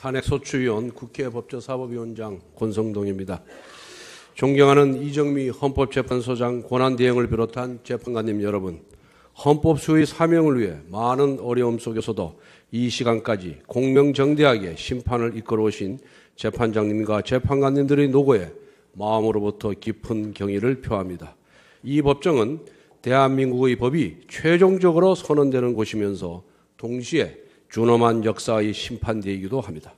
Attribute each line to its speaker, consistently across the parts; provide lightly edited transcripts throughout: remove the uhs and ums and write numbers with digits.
Speaker 1: 탄핵소추위원 국회 법제사법위원장 권성동입니다. 존경하는 이정미 헌법재판소장 권한대행을 비롯한 재판관님 여러분, 헌법수의 사명을 위해 많은 어려움 속에서도 이 시간까지 공명정대하게 심판을 이끌어오신 재판장님과 재판관님들의 노고에 마음으로부터 깊은 경의를 표합니다. 이 법정은 대한민국의 법이 최종적으로 선언되는 곳이면서 동시에 준엄한 역사의 심판대이기도 합니다.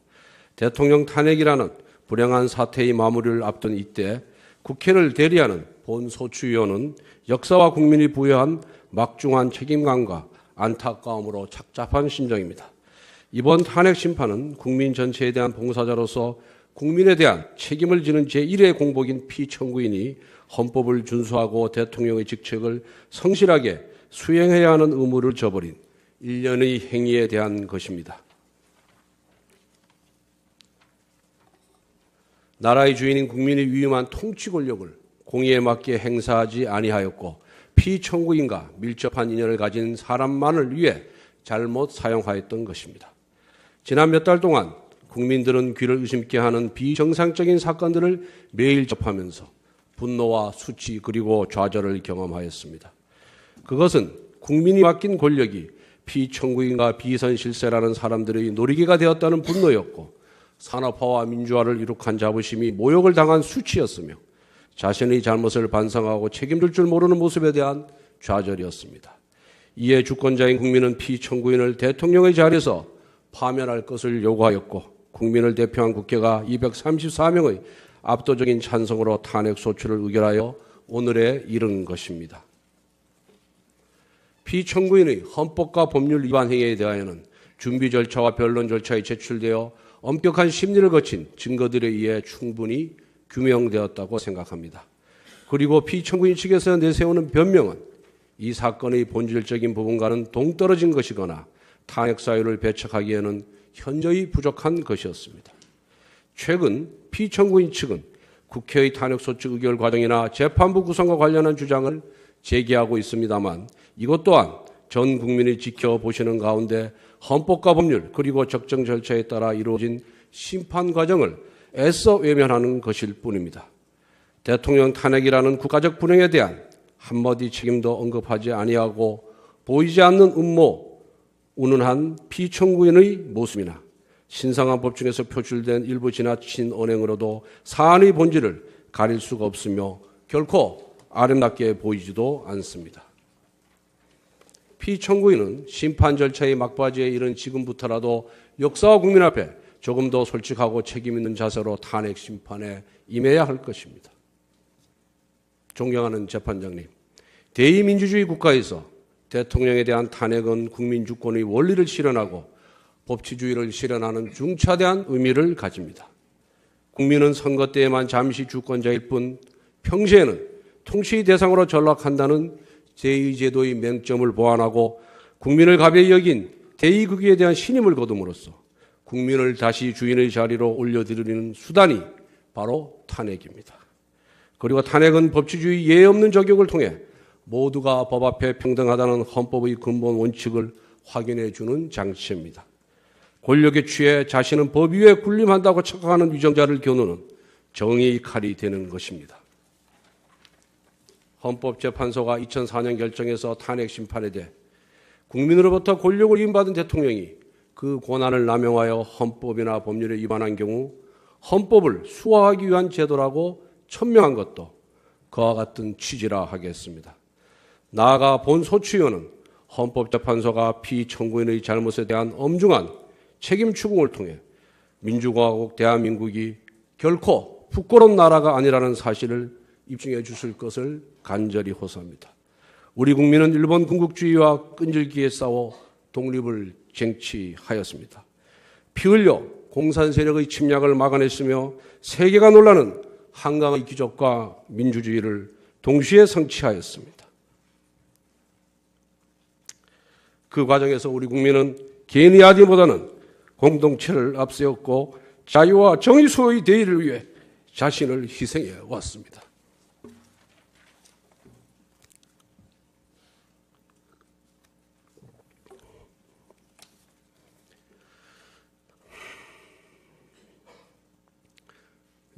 Speaker 1: 대통령 탄핵이라는 불행한 사태의 마무리를 앞둔 이때 국회를 대리하는 본소추위원은 역사와 국민이 부여한 막중한 책임감과 안타까움으로 착잡한 심정입니다. 이번 탄핵 심판은 국민 전체에 대한 봉사자로서 국민에 대한 책임을 지는 제1의 공복인 피청구인이 헌법을 준수하고 대통령의 직책을 성실하게 수행해야 하는 의무를 저버린 일련의 행위에 대한 것입니다. 나라의 주인인 국민의 위임한 통치 권력을 공의에 맞게 행사하지 아니하였고 피청구인과 밀접한 인연을 가진 사람만을 위해 잘못 사용하였던 것입니다. 지난 몇 달 동안 국민들은 귀를 의심케 하는 비정상적인 사건들을 매일 접하면서 분노와 수치 그리고 좌절을 경험하였습니다. 그것은 국민이 맡긴 권력이 피청구인과 비선실세라는 사람들의 놀이개가 되었다는 분노였고 산업화와 민주화를 이룩한 자부심이 모욕을 당한 수치였으며 자신의 잘못을 반성하고 책임질 줄 모르는 모습에 대한 좌절이었습니다. 이에 주권자인 국민은 피청구인을 대통령의 자리에서 파면할 것을 요구하였고 국민을 대표한 국회가 234명의 압도적인 찬성으로 탄핵소추를 의결하여 오늘에 이른 것입니다. 피청구인의 헌법과 법률 위반 행위에 대하여는 준비 절차와 변론 절차에 제출되어 엄격한 심리를 거친 증거들에 의해 충분히 규명되었다고 생각합니다. 그리고 피청구인 측에서 내세우는 변명은 이 사건의 본질적인 부분과는 동떨어진 것이거나 탄핵 사유를 배척하기에는 현저히 부족한 것이었습니다. 최근 피청구인 측은 국회의 탄핵소추 의결 과정이나 재판부 구성과 관련한 주장을 제기하고 있습니다만 이것 또한 전 국민이 지켜보시는 가운데 헌법과 법률 그리고 적정 절차에 따라 이루어진 심판 과정을 애써 외면하는 것일 뿐입니다. 대통령 탄핵이라는 국가적 불행에 대한 한마디 책임도 언급하지 아니하고 보이지 않는 음모, 운운한 피청구인의 모습이나 신성한 법중에서 표출된 일부 지나친 언행으로도 사안의 본질을 가릴 수가 없으며 결코 아름답게 보이지도 않습니다. 피청구인은 심판 절차의 막바지에 이른 지금부터라도 역사와 국민 앞에 조금 더 솔직하고 책임 있는 자세로 탄핵 심판에 임해야 할 것입니다. 존경하는 재판장님, 대의민주주의 국가에서 대통령에 대한 탄핵은 국민 주권의 원리를 실현하고 법치주의를 실현하는 중차대한 의미를 가집니다. 국민은 선거 때에만 잠시 주권자일 뿐 평시에는 통치 대상으로 전락한다는 제2제도의 맹점을 보완하고 국민을 가벼이 여긴 대의국위에 대한 신임을 거둠으로써 국민을 다시 주인의 자리로 올려드리는 수단이 바로 탄핵입니다. 그리고 탄핵은 법치주의 예외 없는 적용을 통해 모두가 법 앞에 평등하다는 헌법의 근본 원칙을 확인해 주는 장치입니다. 권력에 취해 자신은 법 위에 군림한다고 착각하는 위정자를 겨누는 정의의 칼이 되는 것입니다. 헌법재판소가 2004년 결정해서 탄핵 심판에 대해 국민으로부터 권력을 위임받은 대통령이 그 권한을 남용하여 헌법이나 법률에 위반한 경우 헌법을 수호하기 위한 제도라고 천명한 것도 그와 같은 취지라 하겠습니다. 나아가 본소추위원은 헌법재판소가 피청구인의 잘못에 대한 엄중한 책임 추궁을 통해 민주공화국 대한민국이 결코 부끄러운 나라가 아니라는 사실을 입증해 주실 것을 간절히 호소합니다. 우리 국민은 일본 군국주의와 끈질기게 싸워 독립을 쟁취하였습니다. 피 흘려 공산 세력의 침략을 막아냈으며 세계가 놀라는 한강의 기적과 민주주의를 동시에 성취하였습니다. 그 과정에서 우리 국민은 개인의 아디보다는 공동체를 앞세웠고 자유와 정의 수호의 대의를 위해 자신을 희생해 왔습니다.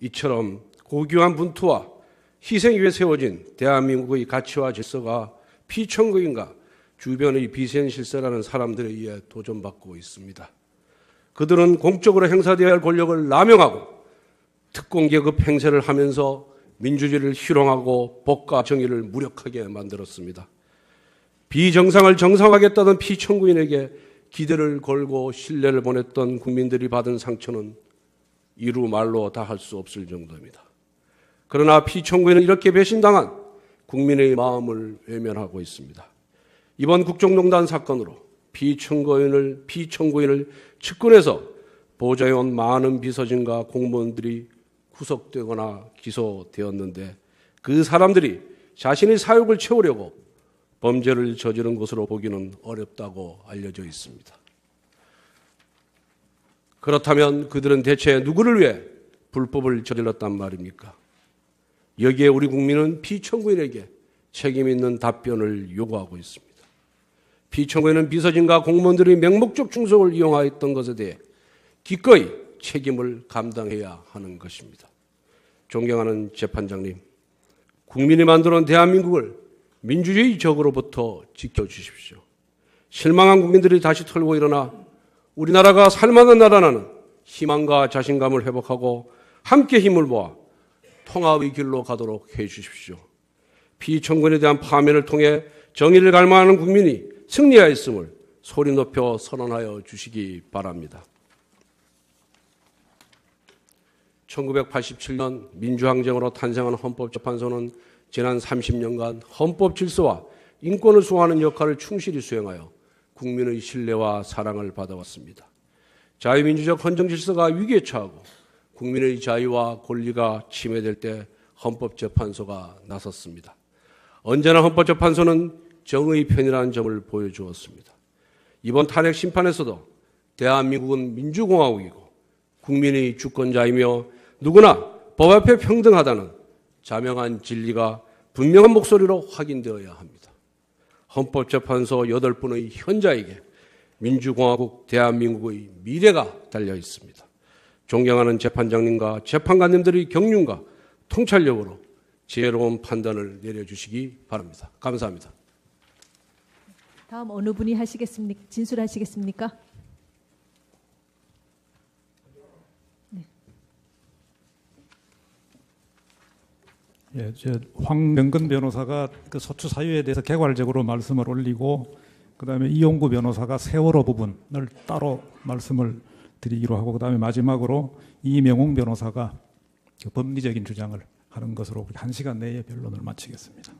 Speaker 1: 이처럼 고귀한 분투와 희생 위에 세워진 대한민국의 가치와 질서가 피청구인과 주변의 비센실세라는 사람들에 의해 도전받고 있습니다. 그들은 공적으로 행사되어야 할 권력을 남용하고 특공계급 행세를 하면서 민주주의를 희롱하고 법과 정의를 무력하게 만들었습니다. 비정상을 정상화하겠다던 피청구인에게 기대를 걸고 신뢰를 보냈던 국민들이 받은 상처는 이루 말로 다 할 수 없을 정도입니다. 그러나 피청구인은 이렇게 배신당한 국민의 마음을 외면하고 있습니다. 이번 국정농단 사건으로 피청구인을 측근해서 보좌해온 많은 비서진과 공무원들이 구속되거나 기소되었는데 그 사람들이 자신의 사욕을 채우려고 범죄를 저지른 것으로 보기는 어렵다고 알려져 있습니다. 그렇다면 그들은 대체 누구를 위해 불법을 저질렀단 말입니까? 여기에 우리 국민은 피청구인에게 책임 있는 답변을 요구하고 있습니다. 피청구인은 비서진과 공무원들의 맹목적 충성을 이용하였던 것에 대해 기꺼이 책임을 감당해야 하는 것입니다. 존경하는 재판장님, 국민이 만들어온 대한민국을 민주주의 적으로부터 지켜주십시오. 실망한 국민들이 다시 털고 일어나 우리나라가 살만한 나라라는 희망과 자신감을 회복하고 함께 힘을 모아 통합의 길로 가도록 해주십시오. 피청구인에 대한 파면을 통해 정의를 갈망하는 국민이 승리하였음을 소리 높여 선언하여 주시기 바랍니다. 1987년 민주항쟁으로 탄생한 헌법재판소는 지난 30년간 헌법 질서와 인권을 수호하는 역할을 충실히 수행하여 국민의 신뢰와 사랑을 받아왔습니다. 자유민주적 헌정 질서가 위기에 처하고 국민의 자유와 권리가 침해될 때 헌법재판소가 나섰습니다. 언제나 헌법재판소는 정의 편이라는 점을 보여주었습니다. 이번 탄핵 심판에서도 대한민국은 민주공화국이고 국민의 주권자이며 누구나 법 앞에 평등하다는 자명한 진리가 분명한 목소리로 확인되어야 합니다. 헌법재판소 8분의 현자에게 민주공화국 대한민국의 미래가 달려 있습니다. 존경하는 재판장님과 재판관님들의 경륜과 통찰력으로 지혜로운 판단을 내려주시기 바랍니다. 감사합니다.
Speaker 2: 다음 어느 분이 하시겠습니까? 진술하시겠습니까?
Speaker 3: 예, 황명근 변호사가 그 소추 사유에 대해서 개괄적으로 말씀을 올리고, 그다음에 이용구 변호사가 세월호 부분을 따로 말씀을 드리기로 하고, 그다음에 마지막으로 이명웅 변호사가 그 법리적인 주장을 하는 것으로 1시간 내에 변론을 마치겠습니다.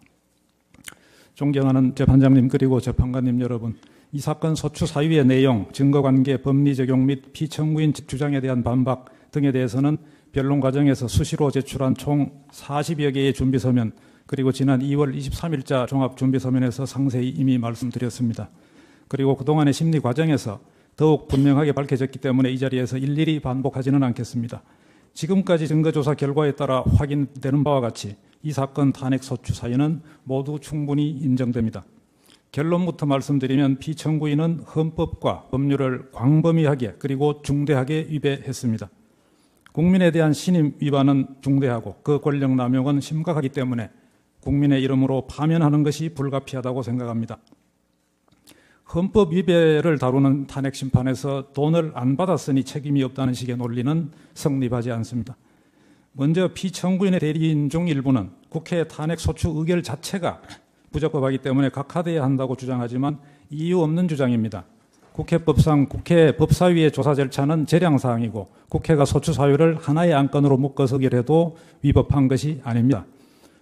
Speaker 3: 존경하는 재판장님 그리고 재판관님 여러분, 이 사건 소추 사유의 내용, 증거관계, 법리 적용 및 피청구인 주장에 대한 반박 등에 대해서는 변론 과정에서 수시로 제출한 총 40여 개의 준비서면, 그리고 지난 2월 23일자 종합준비서면에서 상세히 이미 말씀드렸습니다. 그리고 그동안의 심리 과정에서 더욱 분명하게 밝혀졌기 때문에 이 자리에서 일일이 반복하지는 않겠습니다. 지금까지 증거조사 결과에 따라 확인되는 바와 같이 이 사건 탄핵 소추 사유는 모두 충분히 인정됩니다. 결론부터 말씀드리면 피청구인은 헌법과 법률을 광범위하게 그리고 중대하게 위배했습니다. 국민에 대한 신임 위반은 중대하고 그 권력 남용은 심각하기 때문에 국민의 이름으로 파면하는 것이 불가피하다고 생각합니다. 헌법 위배를 다루는 탄핵 심판에서 돈을 안 받았으니 책임이 없다는 식의 논리는 성립하지 않습니다. 먼저 피청구인의 대리인 중 일부는 국회 탄핵 소추 의결 자체가 부적법하기 때문에 각하돼야 한다고 주장하지만 이유 없는 주장입니다. 국회법상 국회 법사위의 조사 절차는 재량사항이고 국회가 소추 사유를 하나의 안건으로 묶어서 의결해도 위법한 것이 아닙니다.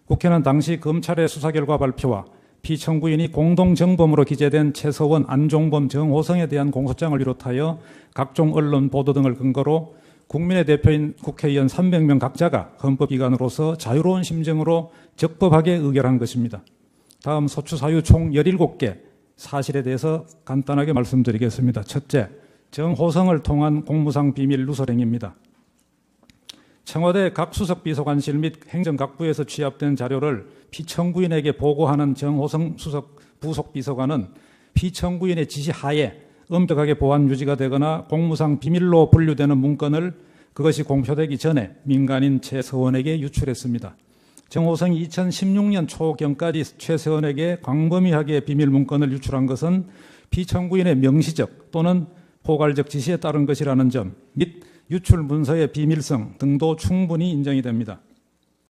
Speaker 3: 국회는 당시 검찰의 수사 결과 발표와 피청구인이 공동정범으로 기재된 최서원, 안종범, 정호성에 대한 공소장을 비롯하여 각종 언론 보도 등을 근거로 국민의 대표인 국회의원 300명 각자가 헌법기관으로서 자유로운 심정으로 적법하게 의결한 것입니다. 다음 소추 사유 총 17개 사실에 대해서 간단하게 말씀드리겠습니다. 첫째, 정호성을 통한 공무상 비밀 누설행위입니다. 청와대 각 수석 비서관실 및 행정각부에서 취합된 자료를 피청구인에게 보고하는 정호성 수석 부속 비서관은 피청구인의 지시하에 엄격하게 보안 유지가 되거나 공무상 비밀로 분류되는 문건을 그것이 공표되기 전에 민간인 최서원에게 유출했습니다. 정호성이 2016년 초경까지 최서원에게 광범위하게 비밀문건을 유출한 것은 피청구인의 명시적 또는 포괄적 지시에 따른 것이라는 점 및 유출 문서의 비밀성 등도 충분히 인정이 됩니다.